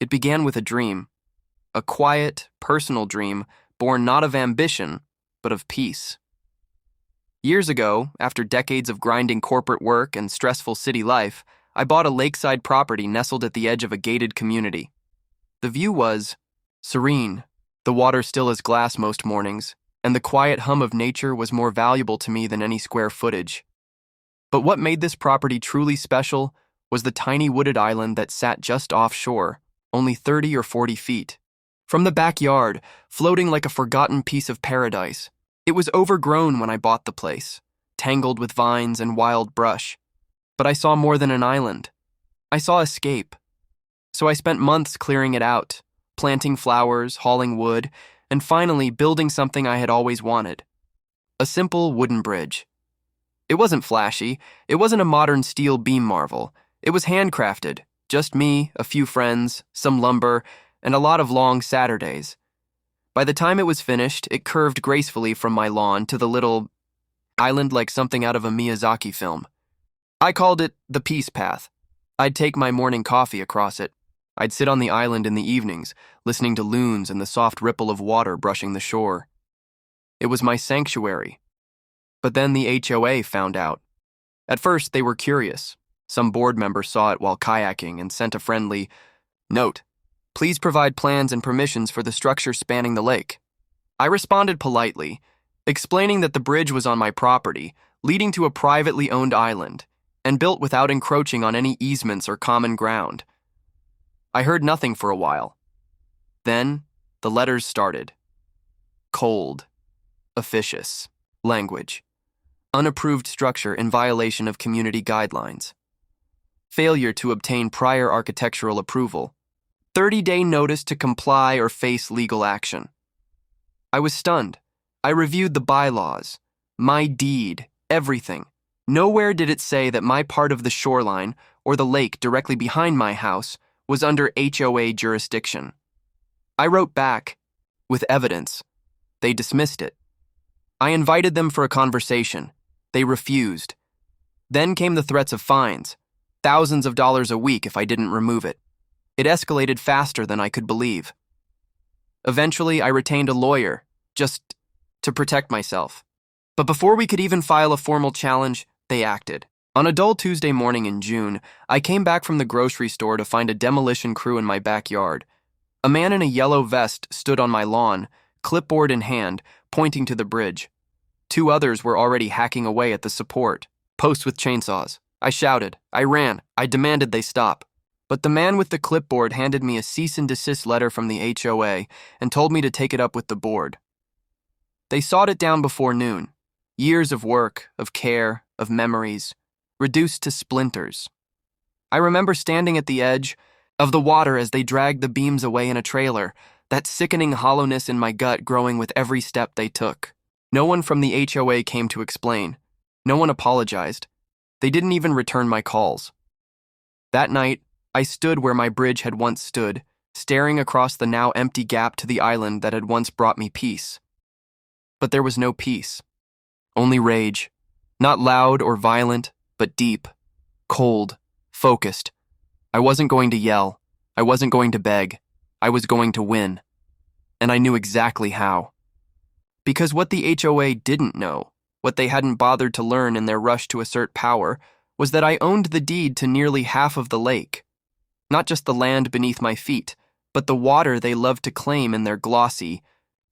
It began with a dream, a quiet, personal dream born not of ambition, but of peace. Years ago, after decades of grinding corporate work and stressful city life, I bought a lakeside property nestled at the edge of a gated community. The view was serene, the water still as glass most mornings, and the quiet hum of nature was more valuable to me than any square footage. But what made this property truly special was the tiny wooded island that sat just offshore, only 30 or 40 feet. From the backyard, floating like a forgotten piece of paradise, it was overgrown when I bought the place, tangled with vines and wild brush. But I saw more than an island. I saw escape. So I spent months clearing it out, planting flowers, hauling wood, and finally building something I had always wanted. A simple wooden bridge. It wasn't flashy, it wasn't a modern steel beam marvel. It was handcrafted, just me, a few friends, some lumber, and a lot of long Saturdays. By the time it was finished, it curved gracefully from my lawn to the little island like something out of a Miyazaki film. I called it the Peace Path. I'd take my morning coffee across it. I'd sit on the island in the evenings, listening to loons and the soft ripple of water brushing the shore. It was my sanctuary. But then the HOA found out. At first, they were curious. Some board member saw it while kayaking and sent a friendly note. Please provide plans and permissions for the structure spanning the lake. I responded politely, explaining that the bridge was on my property, leading to a privately owned island, and built without encroaching on any easements or common ground. I heard nothing for a while. Then, the letters started. Cold. Officious. Language. Unapproved structure in violation of community guidelines. Failure to obtain prior architectural approval. 30-day notice to comply or face legal action. I was stunned. I reviewed the bylaws, my deed, everything. Nowhere did it say that my part of the shoreline or the lake directly behind my house was under HOA jurisdiction. I wrote back, with evidence. They dismissed it. I invited them for a conversation. They refused. Then came the threats of fines, thousands of dollars a week if I didn't remove it. It escalated faster than I could believe. Eventually, I retained a lawyer, just to protect myself. But before we could even file a formal challenge, they acted. On a dull Tuesday morning in June, I came back from the grocery store to find a demolition crew in my backyard. A man in a yellow vest stood on my lawn, clipboard in hand, pointing to the bridge. 2 others were already hacking away at the support, posts with chainsaws. I shouted, I ran, I demanded they stop. But the man with the clipboard handed me a cease and desist letter from the HOA and told me to take it up with the board. They sawed it down before noon. Years of work, of care, of memories, reduced to splinters. I remember standing at the edge of the water as they dragged the beams away in a trailer, that sickening hollowness in my gut growing with every step they took. No one from the HOA came to explain. No one apologized. They didn't even return my calls. That night, I stood where my bridge had once stood, staring across the now empty gap to the island that had once brought me peace. But there was no peace. Only rage. Not loud or violent, but deep, cold, focused. I wasn't going to yell. I wasn't going to beg. I was going to win. And I knew exactly how. Because what the HOA didn't know, what they hadn't bothered to learn in their rush to assert power, was that I owned the deed to nearly half of the lake. Not just the land beneath my feet, but the water they loved to claim in their glossy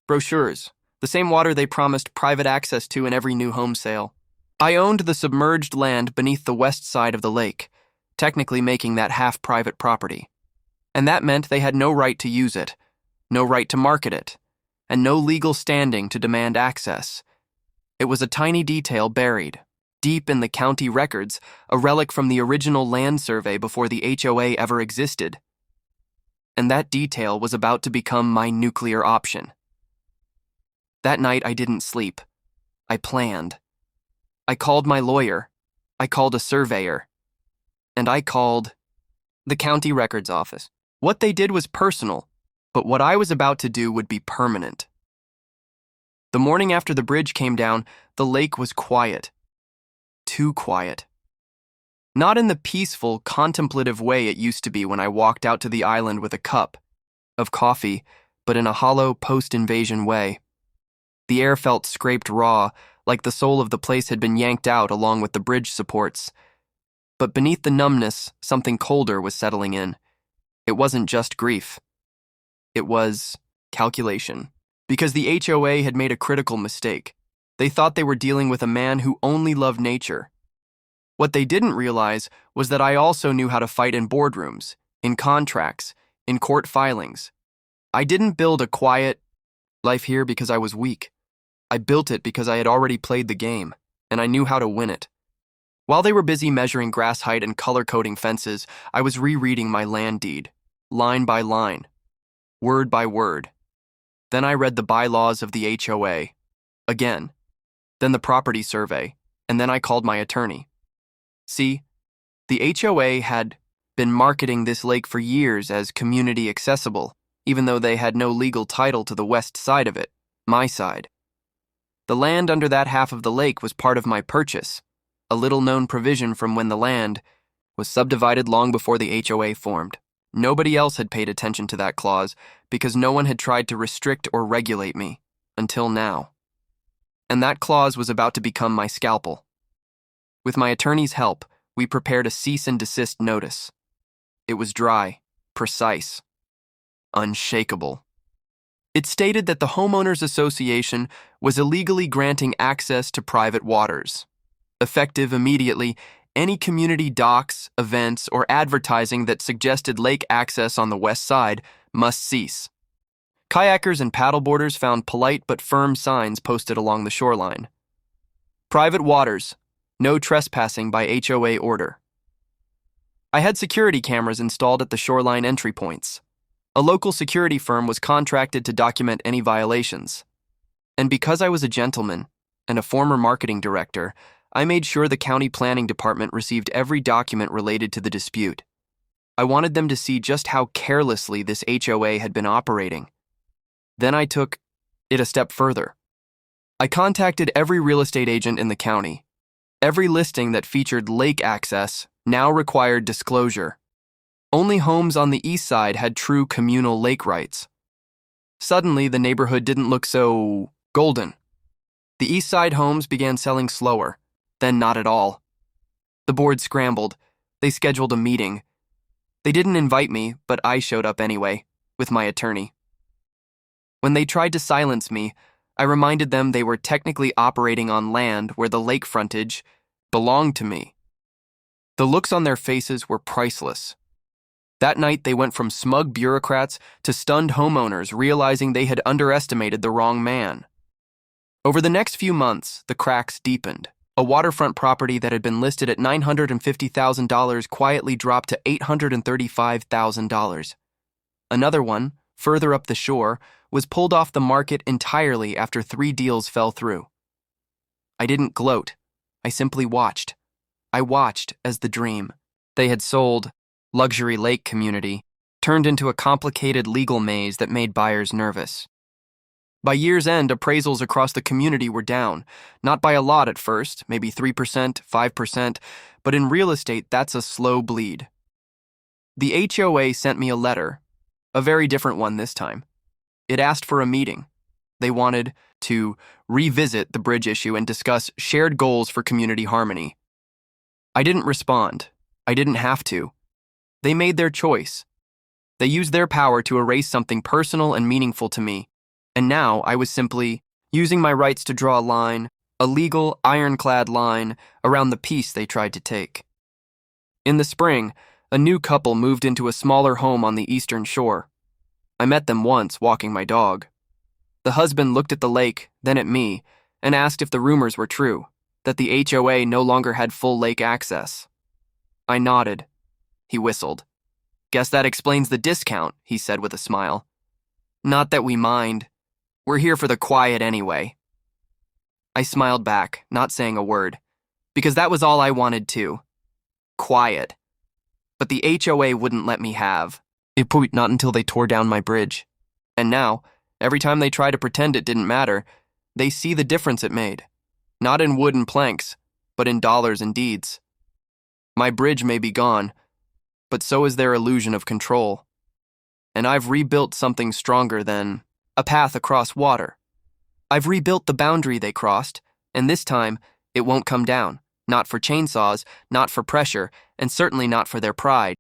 brochures, the same water they promised private access to in every new home sale. I owned the submerged land beneath the west side of the lake, technically making that half private property. And that meant they had no right to use it, no right to market it, and no legal standing to demand access. It was a tiny detail buried, deep in the county records, a relic from the original land survey before the HOA ever existed. And that detail was about to become my nuclear option. That night I didn't sleep. I planned. I called my lawyer. I called a surveyor. And I called the county records office. What they did was personal, but what I was about to do would be permanent. The morning after the bridge came down, the lake was quiet. Too quiet. Not in the peaceful, contemplative way it used to be when I walked out to the island with a cup of coffee, but in a hollow, post-invasion way. The air felt scraped raw, like the soul of the place had been yanked out along with the bridge supports. But beneath the numbness, something colder was settling in. It wasn't just grief. It was calculation. Because the HOA had made a critical mistake. They thought they were dealing with a man who only loved nature. What they didn't realize was that I also knew how to fight in boardrooms, in contracts, in court filings. I didn't build a quiet life here because I was weak. I built it because I had already played the game, and I knew how to win it. While they were busy measuring grass height and color-coding fences, I was rereading my land deed, line by line, word by word. Then I read the bylaws of the HOA, again, then the property survey, and then I called my attorney. See, the HOA had been marketing this lake for years as community accessible, even though they had no legal title to the west side of it, my side. The land under that half of the lake was part of my purchase, a little-known provision from when the land was subdivided long before the HOA formed. Nobody else had paid attention to that clause because no one had tried to restrict or regulate me, until now. And that clause was about to become my scalpel. With my attorney's help, we prepared a cease and desist notice. It was dry, precise, unshakable. It stated that the Homeowners Association was illegally granting access to private waters. Effective immediately, any community docks, events, or advertising that suggested lake access on the west side must cease. Kayakers and paddleboarders found polite but firm signs posted along the shoreline. Private waters, no trespassing by HOA order. I had security cameras installed at the shoreline entry points. A local security firm was contracted to document any violations. And because I was a gentleman and a former marketing director, I made sure the county planning department received every document related to the dispute. I wanted them to see just how carelessly this HOA had been operating. Then I took it a step further. I contacted every real estate agent in the county. Every listing that featured lake access now required disclosure. Only homes on the east side had true communal lake rights. Suddenly, the neighborhood didn't look so golden. The east side homes began selling slower, then not at all. The board scrambled. They scheduled a meeting. They didn't invite me, but I showed up anyway, with my attorney. When they tried to silence me, I reminded them they were technically operating on land where the lake frontage belonged to me. The looks on their faces were priceless. That night, they went from smug bureaucrats to stunned homeowners realizing they had underestimated the wrong man. Over the next few months, the cracks deepened. A waterfront property that had been listed at $950,000 quietly dropped to $835,000. Another one, further up the shore, was pulled off the market entirely after 3 deals fell through. I didn't gloat. I simply watched. I watched as the dream they had sold, luxury lake community, turned into a complicated legal maze that made buyers nervous. By year's end, appraisals across the community were down, not by a lot at first, maybe 3%, 5%, but in real estate, that's a slow bleed. The HOA sent me a letter, a very different one this time. It asked for a meeting. They wanted to revisit the bridge issue and discuss shared goals for community harmony. I didn't respond. I didn't have to. They made their choice. They used their power to erase something personal and meaningful to me. And now I was simply using my rights to draw a line, a legal, ironclad line, around the peace they tried to take. In the spring, a new couple moved into a smaller home on the eastern shore. I met them once walking my dog. The husband looked at the lake, then at me, and asked if the rumors were true, that the HOA no longer had full lake access. I nodded. He whistled. "Guess that explains the discount," he said with a smile. "Not that we mind. We're here for the quiet anyway." I smiled back, not saying a word, because that was all I wanted too. Quiet. But the HOA wouldn't let me have. Not until they tore down my bridge. And now, every time they try to pretend it didn't matter, they see the difference it made. Not in wood and planks, but in dollars and deeds. My bridge may be gone, but so is their illusion of control. And I've rebuilt something stronger than a path across water. I've rebuilt the boundary they crossed, and this time, it won't come down. Not for chainsaws, not for pressure, and certainly not for their pride.